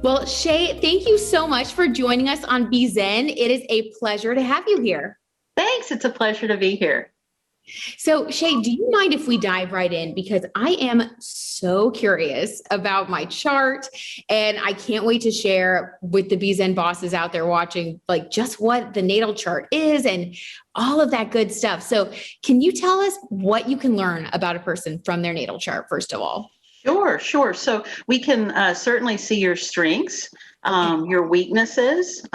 Well, Shay, thank you so much for joining us on BZen. It is a pleasure to have you here. Thanks. It's a pleasure to be here. So, Shay, do you mind if we dive right in? Because I am so curious about my chart, and I can't wait to share with the BZen bosses out there watching, like just what the natal chart is and all of that good stuff. So, can you tell us what you can learn about a person from their natal chart, first of all? Sure. So we can certainly see your strengths, your weaknesses,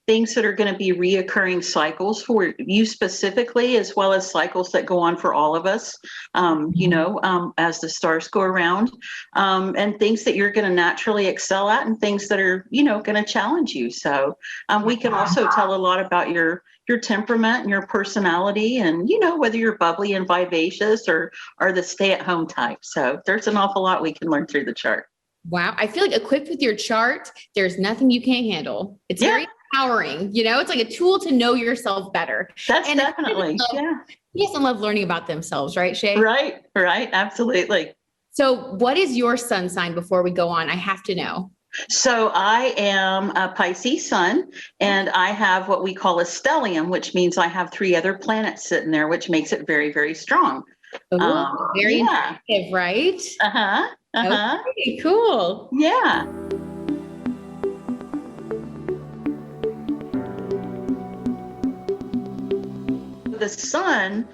things that are going to be reoccurring cycles for you specifically, as well as cycles that go on for all of us, as the stars go around, and things that you're going to naturally excel at and things that are, going to challenge you. So we can also tell a lot about your temperament and your personality and, whether you're bubbly and vivacious or the stay-at-home type. So there's an awful lot we can learn through the chart. Wow. I feel like equipped with your chart, there's nothing you can't handle. It's very empowering. It's like a tool to know yourself better. That's definitely, Yes, and love learning about themselves, right, Shay? Right. Absolutely. So what is your sun sign before we go on? I have to know. So I am a Pisces sun, and I have what we call a stellium, which means I have 3 other planets sitting there, which makes it very, very strong. Very intuitive, right? Okay, cool. Yeah. The sun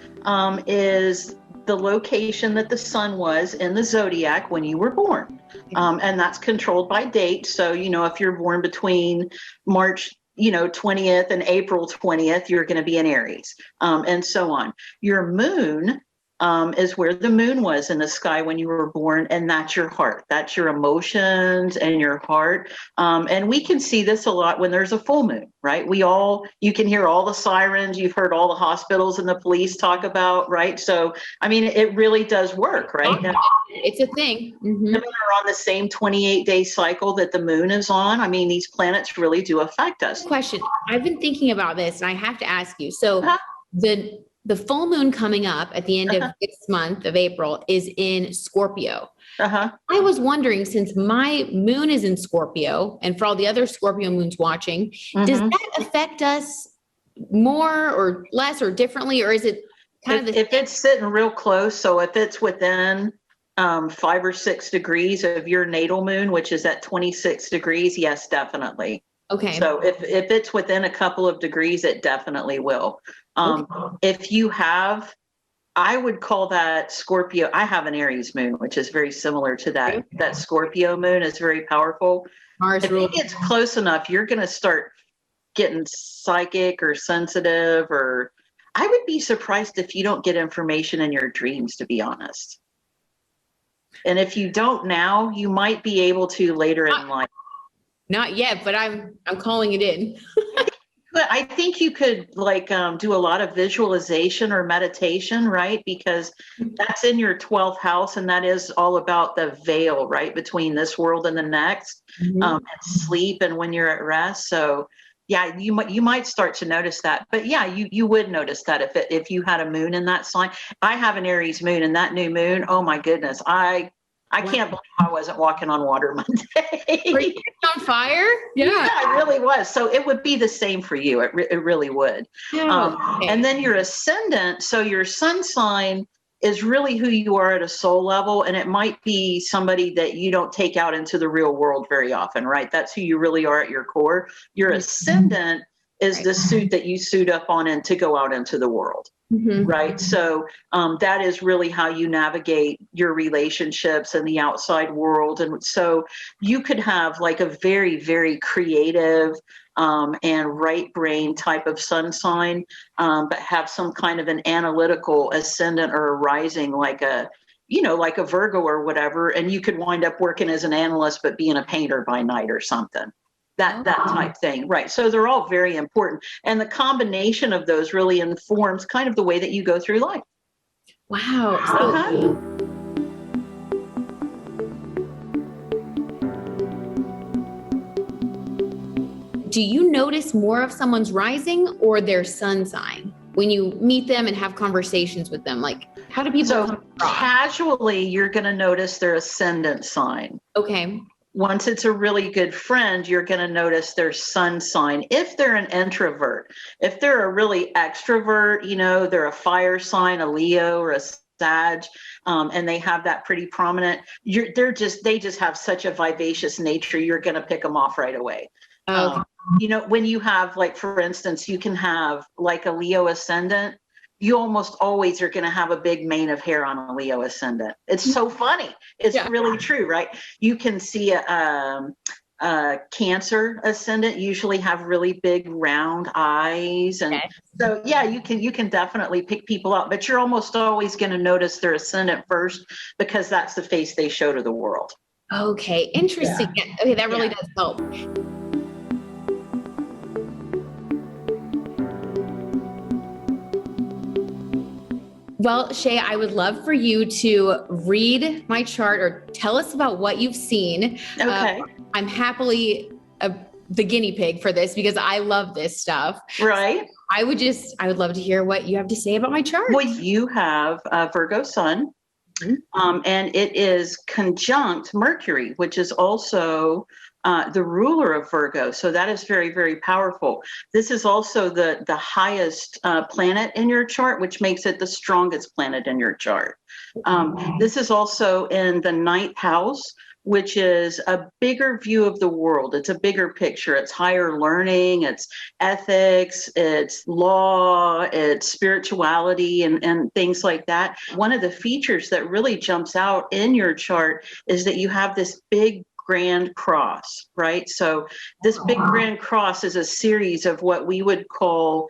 is the location that the sun was in the zodiac when you were born. And that's controlled by date. So, if you're born between March 20th and April 20th, you're going to be in Aries, and so on. Your moon is where the moon was in the sky when you were born, and that's your heart. That's your emotions and your heart. And we can see this a lot when there's a full moon, right? You can hear all the sirens. You've heard all the hospitals and the police talk about, right? So, it really does work, right? It's a thing. Mm-hmm. Women are on the same 28-day cycle that the moon is on. These planets really do affect us. Question. I've been thinking about this, and I have to ask you. So the full moon coming up at the end of this month of April is in Scorpio. I was wondering, since my moon is in Scorpio, and for all the other Scorpio moons watching, does that affect us more or less or differently, or is it kind of if it's sitting real close? So if it's within 5 or 6 degrees of your natal moon, which is at 26 degrees, yes, definitely. Okay. So if it's within a couple of degrees, it definitely will. If you have, I would call that Scorpio. I have an Aries moon, which is very similar to that. That Scorpio moon is very powerful. If it gets close enough, you're going to start getting psychic or sensitive, or I would be surprised if you don't get information in your dreams, to be honest. And if you don't now, you might be able to later in life. Not yet, but I'm calling it in. But I think you could do a lot of visualization or meditation, right? Because that's in your 12th house, and that is all about the veil, right, between this world and the next, and sleep and when you're at rest. So yeah, you might start to notice that. But yeah, you would notice that if you had a moon in that sign. I have an Aries moon, and that new moon, oh my goodness, I can't believe I wasn't walking on water Monday. Were you on fire? Yeah, I really was. So it would be the same for you. It really would. And then your ascendant, so your sun sign is really who you are at a soul level, and it might be somebody that you don't take out into the real world very often, right? That's who you really are at your core. Your ascendant is the suit that you suit up on and to go out into the world. Right. So that is really how you navigate your relationships and the outside world. And so you could have like a very, very creative and right brain type of sun sign, but have some kind of an analytical ascendant or a rising like a Virgo or whatever. And you could wind up working as an analyst, but being a painter by night or something. That type thing, right? So they're all very important, and the combination of those really informs kind of the way that you go through life. Wow. Do you notice more of someone's rising or their sun sign when you meet them and have conversations with them? Like, how do people casually, you're going to notice their ascendant sign. Okay. Once it's a really good friend, you're going to notice their sun sign. If they're an introvert, if they're a really extrovert, you know, they're a fire sign, a Leo or a Sag, and they have that pretty prominent, they just have such a vivacious nature. You're going to pick them off right away. Okay. You know, when you have, like, for instance, you can have like a Leo ascendant, you almost always are going to have a big mane of hair on a Leo ascendant. It's so funny. It's really true, right? You can see a Cancer ascendant usually have really big round eyes. And so, yeah, you can definitely pick people out, but you're almost always going to notice their ascendant first because that's the face they show to the world. Okay. Interesting. Yeah. Okay. That really does help. Well, Shay, I would love for you to read my chart or tell us about what you've seen. Okay. I'm happily the guinea pig for this because I love this stuff. Right. So I would love to hear what you have to say about my chart. Well, you have a Virgo sun, and it is conjunct Mercury, which is also the ruler of Virgo. So that is very, very powerful. This is also the highest planet in your chart, which makes it the strongest planet in your chart. This is also in the 9th house, which is a bigger view of the world. It's a bigger picture. It's higher learning, it's ethics, it's law, it's spirituality, and things like that. One of the features that really jumps out in your chart is that you have this big grand cross, right? So this big grand cross is a series of what we would call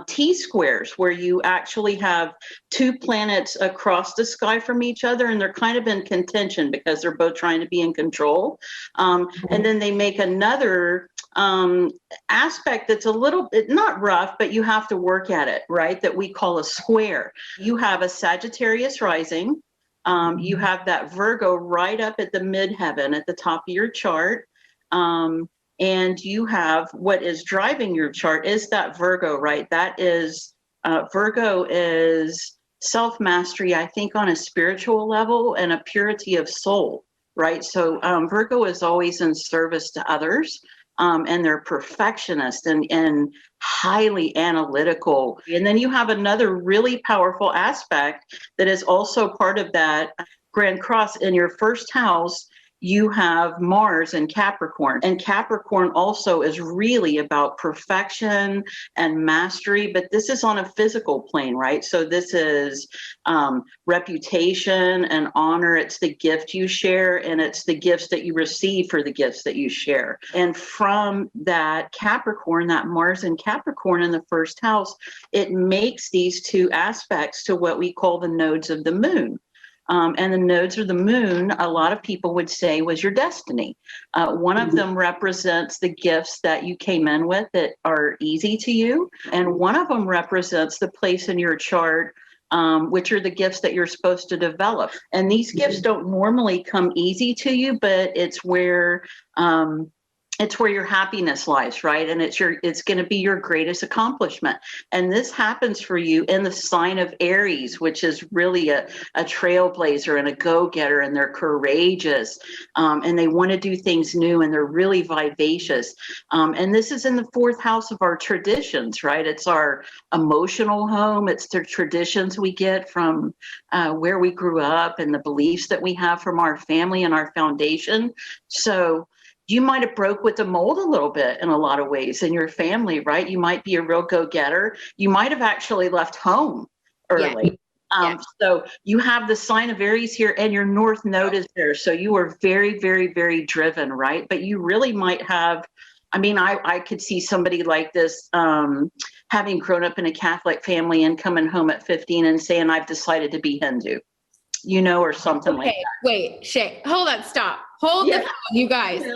T-squares, where you actually have two planets across the sky from each other, and they're kind of in contention because they're both trying to be in control. And then they make another aspect that's a little bit not rough, but you have to work at it, right? That we call a square. You have a Sagittarius rising. You have that Virgo right up at the midheaven at the top of your chart. And you have what is driving your chart is that Virgo, right? That is, Virgo is self-mastery, I think, on a spiritual level and a purity of soul, right? So Virgo is always in service to others. And they're perfectionist and highly analytical. And then you have another really powerful aspect that is also part of that Grand Cross. In your first house, you have Mars in Capricorn. And Capricorn also is really about perfection and mastery, but this is on a physical plane, right? So this is reputation and honor. It's the gift you share, and it's the gifts that you receive for the gifts that you share. And from that Capricorn, that Mars in Capricorn in the first house, it makes these two aspects to what we call the nodes of the moon. And the nodes of the moon, a lot of people would say, was your destiny. One of them represents the gifts that you came in with that are easy to you. And one of them represents the place in your chart, which are the gifts that you're supposed to develop. And these gifts don't normally come easy to you, but it's where your happiness lies, right? And it's going to be your greatest accomplishment. And this happens for you in the sign of Aries, which is really a trailblazer and a go-getter, and they're courageous, and they want to do things new, and they're really vivacious. And this is in the 4th house of our traditions, right? It's our emotional home. It's the traditions we get from where we grew up and the beliefs that we have from our family and our foundation. So you might have broke with the mold a little bit in a lot of ways in your family, right? You might be a real go-getter. You might have actually left home early. So you have the sign of Aries here, and your North Node is there. So you are very, very, very driven, right? But you really might have, I mean, I could see somebody like this having grown up in a Catholic family and coming home at 15 and saying, I've decided to be Hindu, you know, or something like that. Wait, Shay, hold on, stop. Hold the phone, you guys. Yeah.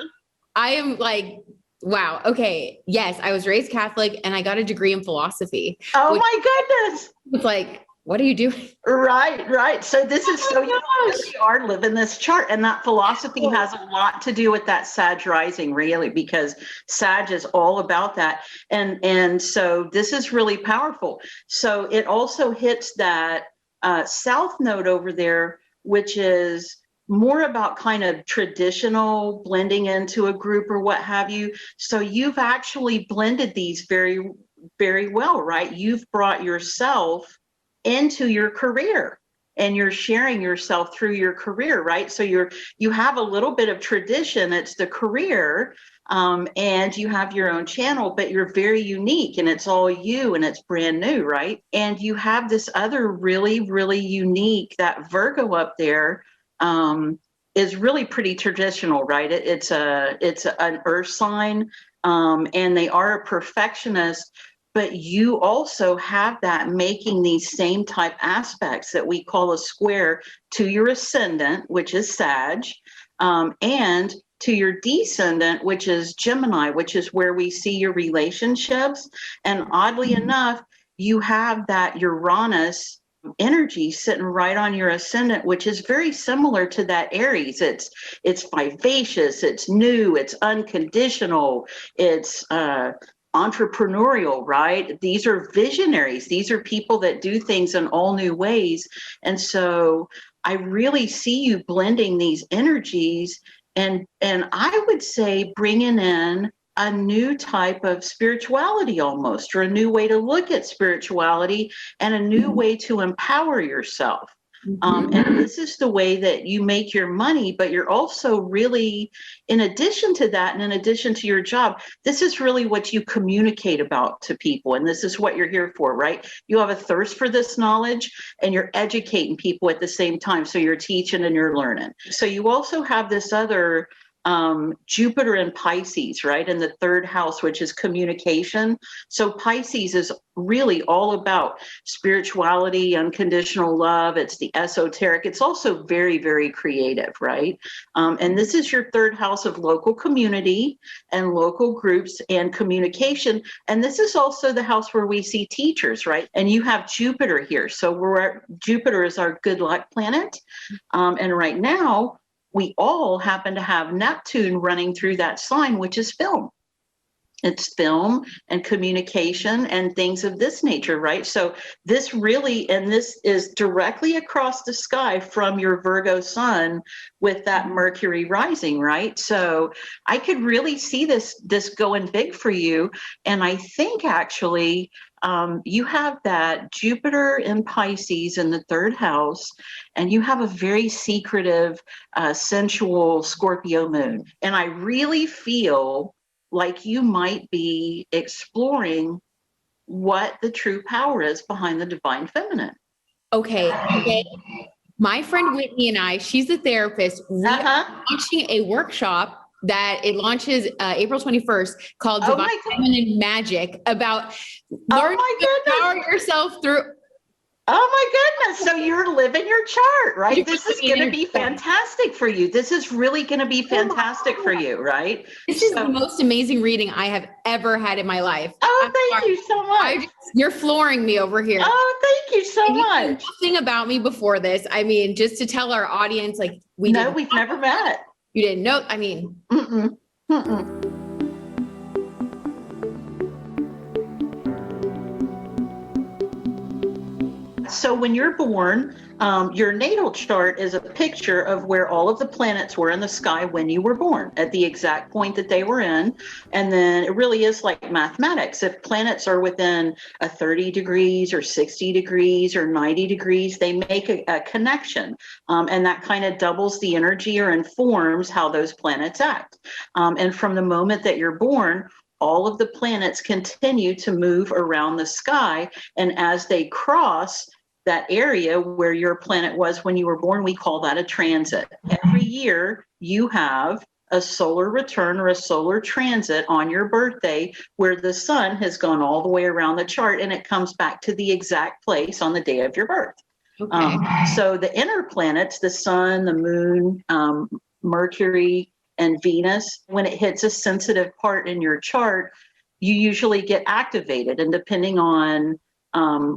I am like, wow. Okay. Yes. I was raised Catholic and I got a degree in philosophy. Oh my goodness. It's like, what are you doing? Right. So this is so you really are living this chart, and that philosophy has a lot to do with that Sag rising, really, because Sag is all about that. And so this is really powerful. So it also hits that South node over there, which is more about kind of traditional blending into a group or what have you. So you've actually blended these very, very well, right? You've brought yourself into your career and you're sharing yourself through your career, right? So you have a little bit of tradition, it's the career, and you have your own channel, but you're very unique and it's all you and it's brand new, right? And you have this other really, really unique, that Virgo up there is really pretty traditional, right? It's an earth sign, and they are a perfectionist, but you also have that making these same type aspects that we call a square to your ascendant, which is Sag, and to your descendant, which is Gemini, which is where we see your relationships. And oddly enough, you have that Uranus energy sitting right on your ascendant, which is very similar to that Aries. It's vivacious, it's new, it's unconditional, it's entrepreneurial, right? These are visionaries. These are people that do things in all new ways. And so I really see you blending these energies and I would say bringing in a new type of spirituality almost, or a new way to look at spirituality and a new way to empower yourself. And this is the way that you make your money, but you're also really, in addition to that, and in addition to your job, this is really what you communicate about to people. And this is what you're here for, right? You have a thirst for this knowledge and you're educating people at the same time. So you're teaching and you're learning. So you also have this other Jupiter in Pisces, right? In the third house, which is communication. So Pisces is really all about spirituality, unconditional love. It's the esoteric. It's also very, very creative, right? And this is your third house of local community and local groups and communication. And this is also the house where we see teachers, right? And you have Jupiter here. So Jupiter is our good luck planet. And right now, we all happen to have Neptune running through that sign, which is film. It's film and communication and things of this nature, right? So this really, and this is directly across the sky from your Virgo sun with that Mercury rising, right? So I could really see this going big for you. And I think actually you have that Jupiter in Pisces in the third house, and you have a very secretive, sensual Scorpio moon. And I really feel like you might be exploring what the true power is behind the divine feminine. Okay. My friend Whitney and I, she's a therapist. We are launching a workshop that it launches April 21st called Divine Feminine Magic, about learning to power yourself through. Oh my goodness. So you're living your chart, right? This is going to be fantastic for you. This is really going to be fantastic for you, right? This is the most amazing reading I have ever had in my life. Oh, thank you so much. You're flooring me over here. Oh, thank you so much. You knew nothing about me before this. I mean, just to tell our audience, like we've never met. You didn't know. I mean, So when you're born, your natal chart is a picture of where all of the planets were in the sky when you were born, at the exact point that they were in. And then it really is like mathematics. If planets are within a 30 degrees or 60 degrees or 90 degrees, they make a connection. And that kind of doubles the energy or informs how those planets act. And from the moment that you're born, all of the planets continue to move around the sky. And as they cross that area where your planet was when you were born, we call that a transit. Every year you have a solar return or a solar transit on your birthday where the sun has gone all the way around the chart and it comes back to the exact place on the day of your birth. So the inner planets, the sun, the moon, Mercury, and Venus, when it hits a sensitive part in your chart, you usually get activated. And depending on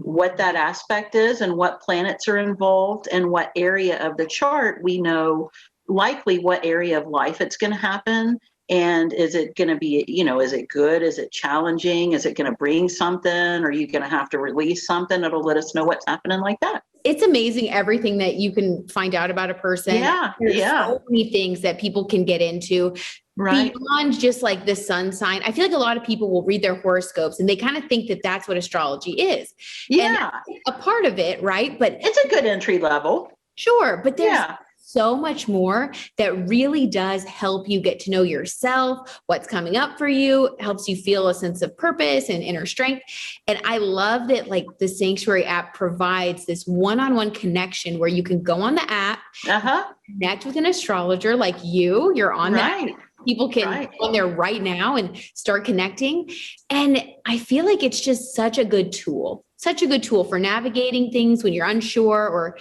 what that aspect is and what planets are involved and what area of the chart, we know likely what area of life it's going to happen And is it going to be, is it good? Is it challenging? Is it going to bring something? Are you going to have to release something that'll let us know what's happening like that? It's amazing everything that you can find out about a person. Yeah. There's so many things that people can get into. Right. Beyond just like the sun sign. I feel like a lot of people will read their horoscopes and they kind of think that that's what astrology is. Yeah. And a part of it, right? But it's a good entry level. Sure. But there's so much more that really does help you get to know yourself, what's coming up for you, helps you feel a sense of purpose and inner strength. And I love that like the Sanctuary app provides this one-on-one connection where you can go on the app, connect with an astrologer like you're on the app. People can go on there right now and start connecting. And I feel like it's just such a good tool for navigating things when you're unsure or,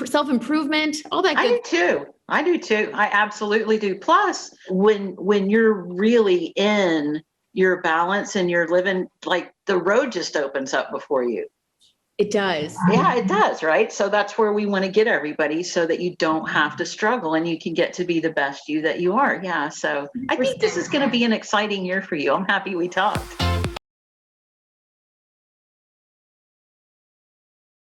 self-improvement, all that good. I do too. I absolutely do. Plus, when you're really in your balance and you're living, like the road just opens up before you. It does. Yeah, it does. Right. So that's where we want to get everybody so that you don't have to struggle and you can get to be the best you that you are. Yeah. So I think this is going to be an exciting year for you. I'm happy we talked.